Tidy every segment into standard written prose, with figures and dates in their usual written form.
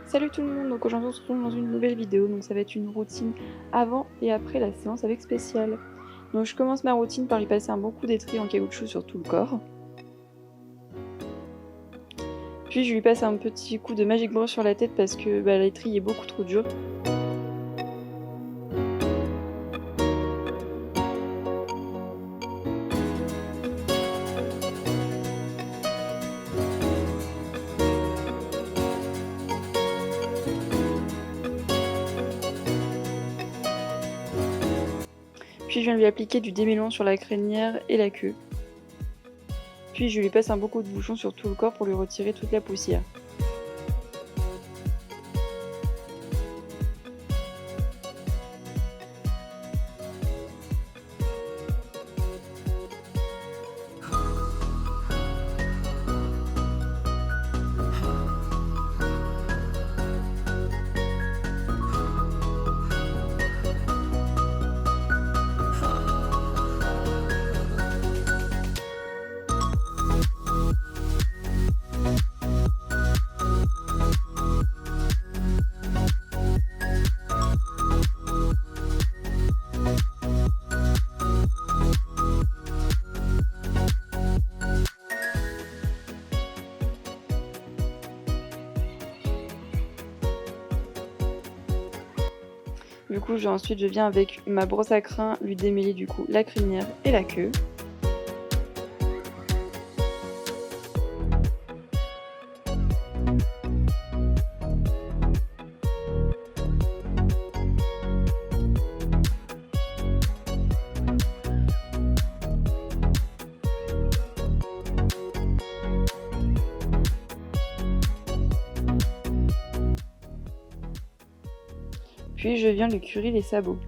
Salut tout le monde, donc aujourd'hui on se retrouve dans une nouvelle vidéo, donc ça va être une routine avant et après la séance avec Spécial. Donc je commence ma routine par lui passer un bon coup d'étrit en caoutchouc sur tout le corps. Puis je lui passe un petit coup de Magic Brush sur la tête parce que l'étrit est beaucoup trop dur. Puis je viens lui appliquer du démêlant sur la crinière et la queue. Puis je lui passe un bon coup de bouchon sur tout le corps pour lui retirer toute la poussière. Du coup, ensuite je viens avec ma brosse à crin lui démêler du coup la crinière et la queue. Puis je viens lui curer les sabots.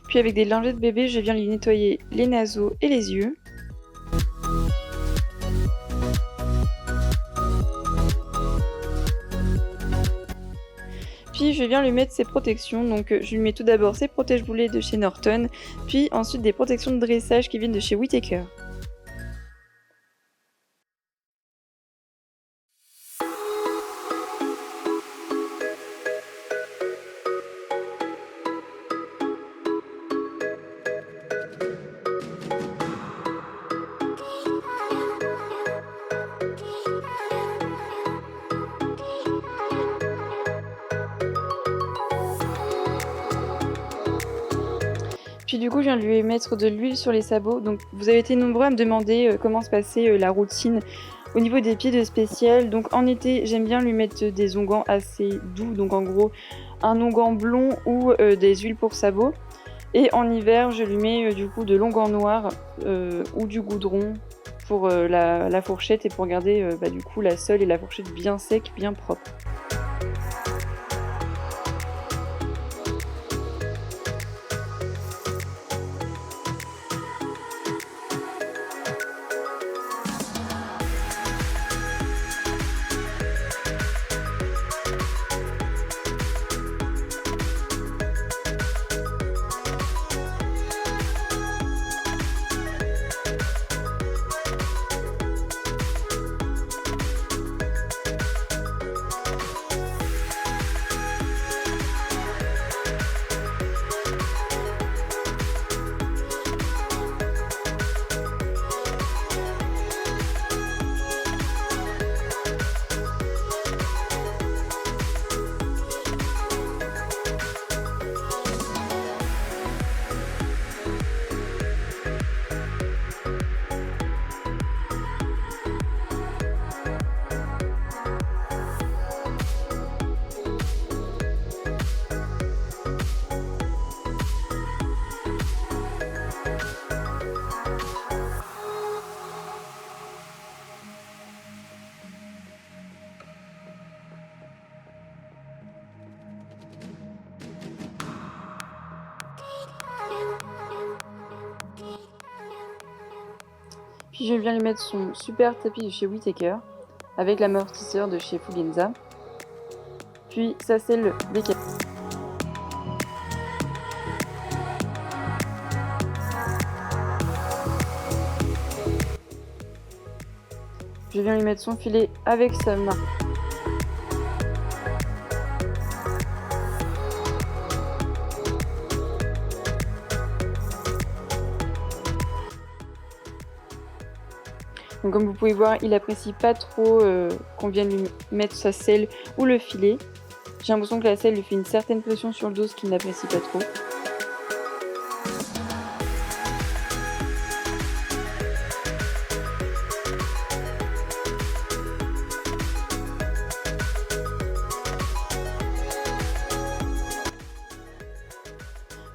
Puis avec des lingettes bébé, je viens lui nettoyer les naseaux et les yeux. Puis je viens lui mettre ses protections, donc je lui mets tout d'abord ses protège-boulets de chez Norton, puis ensuite des protections de dressage qui viennent de chez Whittaker. Puis du coup, je viens de lui mettre de l'huile sur les sabots. Donc vous avez été nombreux à me demander comment se passait la routine au niveau des pieds de Spécial. Donc en été, j'aime bien lui mettre des onguents assez doux. Donc en gros, un onguent blond ou des huiles pour sabots. Et en hiver, je lui mets du coup de l'onguent noir ou du goudron pour la fourchette et pour garder du coup la sole et la fourchette bien sec, bien propre. Puis je viens lui mettre son super tapis de chez Whittaker avec l'amortisseur de chez Fugenza. Puis sa selle BK. Je viens lui mettre son filet avec sa main. Donc comme vous pouvez voir, il apprécie pas trop qu'on vienne lui mettre sa selle ou le filet. J'ai l'impression que la selle lui fait une certaine pression sur le dos, ce qu'il n'apprécie pas trop.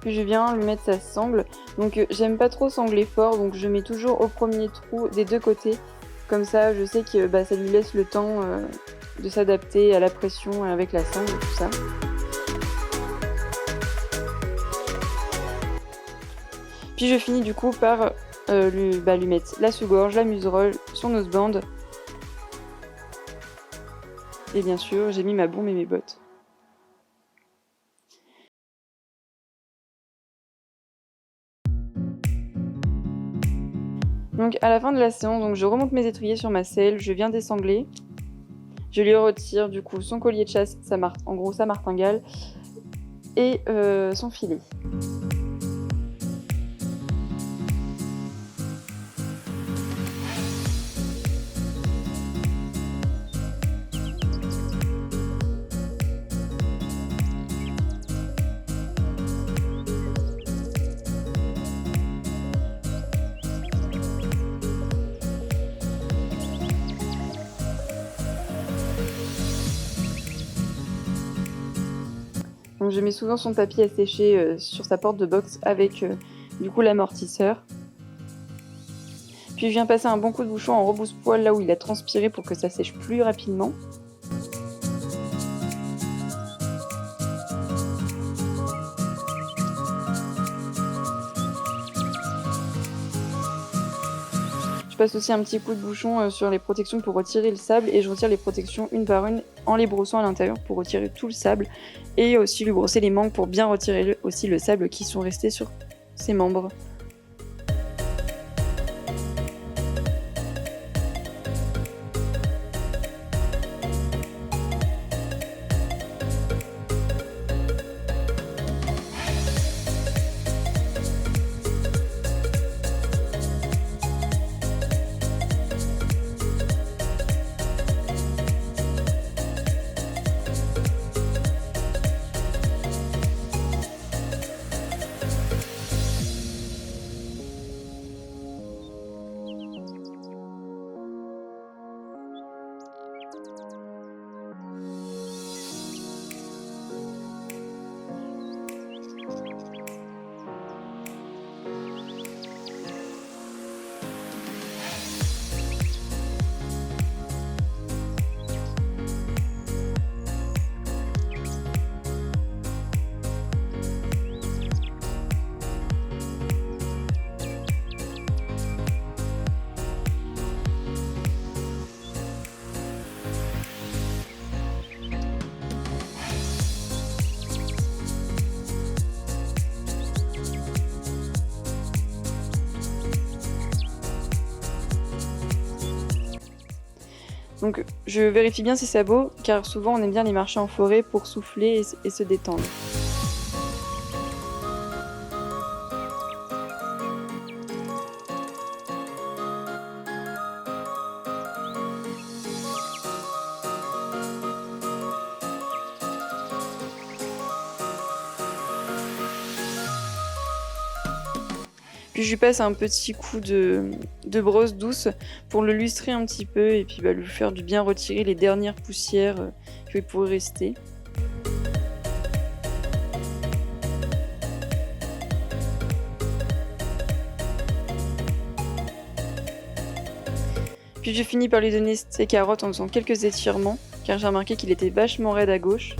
Puis je viens lui mettre sa sangle. Donc j'aime pas trop sangler fort, donc je mets toujours au premier trou des deux côtés. Comme ça, je sais que ça lui laisse le temps de s'adapter à la pression avec la sangle et tout ça. Puis je finis du coup par lui mettre la sous-gorge, la muserolle, son noseband. Et bien sûr, j'ai mis ma bombe et mes bottes. Donc à la fin de la séance, donc, je remonte mes étriers sur ma selle, je viens désangler. Je lui retire du coup son collier de chasse, en gros sa martingale, et son filet. Donc je mets souvent son tapis à sécher sur sa porte de box avec du coup l'amortisseur. Puis je viens passer un bon coup de bouchon en rebousse-poil là où il a transpiré pour que ça sèche plus rapidement. Je passe aussi un petit coup de bouchon sur les protections pour retirer le sable et je retire les protections une par une en les brossant à l'intérieur pour retirer tout le sable et aussi lui brosser les manches pour bien retirer aussi le sable qui sont restés sur ses membres. Donc je vérifie bien ses sabots car souvent on aime bien les marcher en forêt pour souffler et se détendre. Puis je lui passe un petit coup de brosse douce pour le lustrer un petit peu et puis lui faire du bien retirer les dernières poussières qui pourraient rester. Puis je finis par lui donner ses carottes en faisant quelques étirements car j'ai remarqué qu'il était vachement raide à gauche.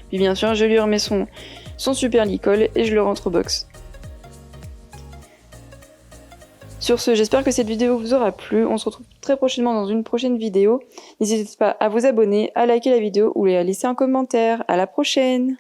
Puis bien sûr, je lui remets son son super licol et je le rentre au box. Sur ce, j'espère que cette vidéo vous aura plu. On se retrouve très prochainement dans une prochaine vidéo. N'hésitez pas à vous abonner, à liker la vidéo ou à laisser un commentaire. À la prochaine!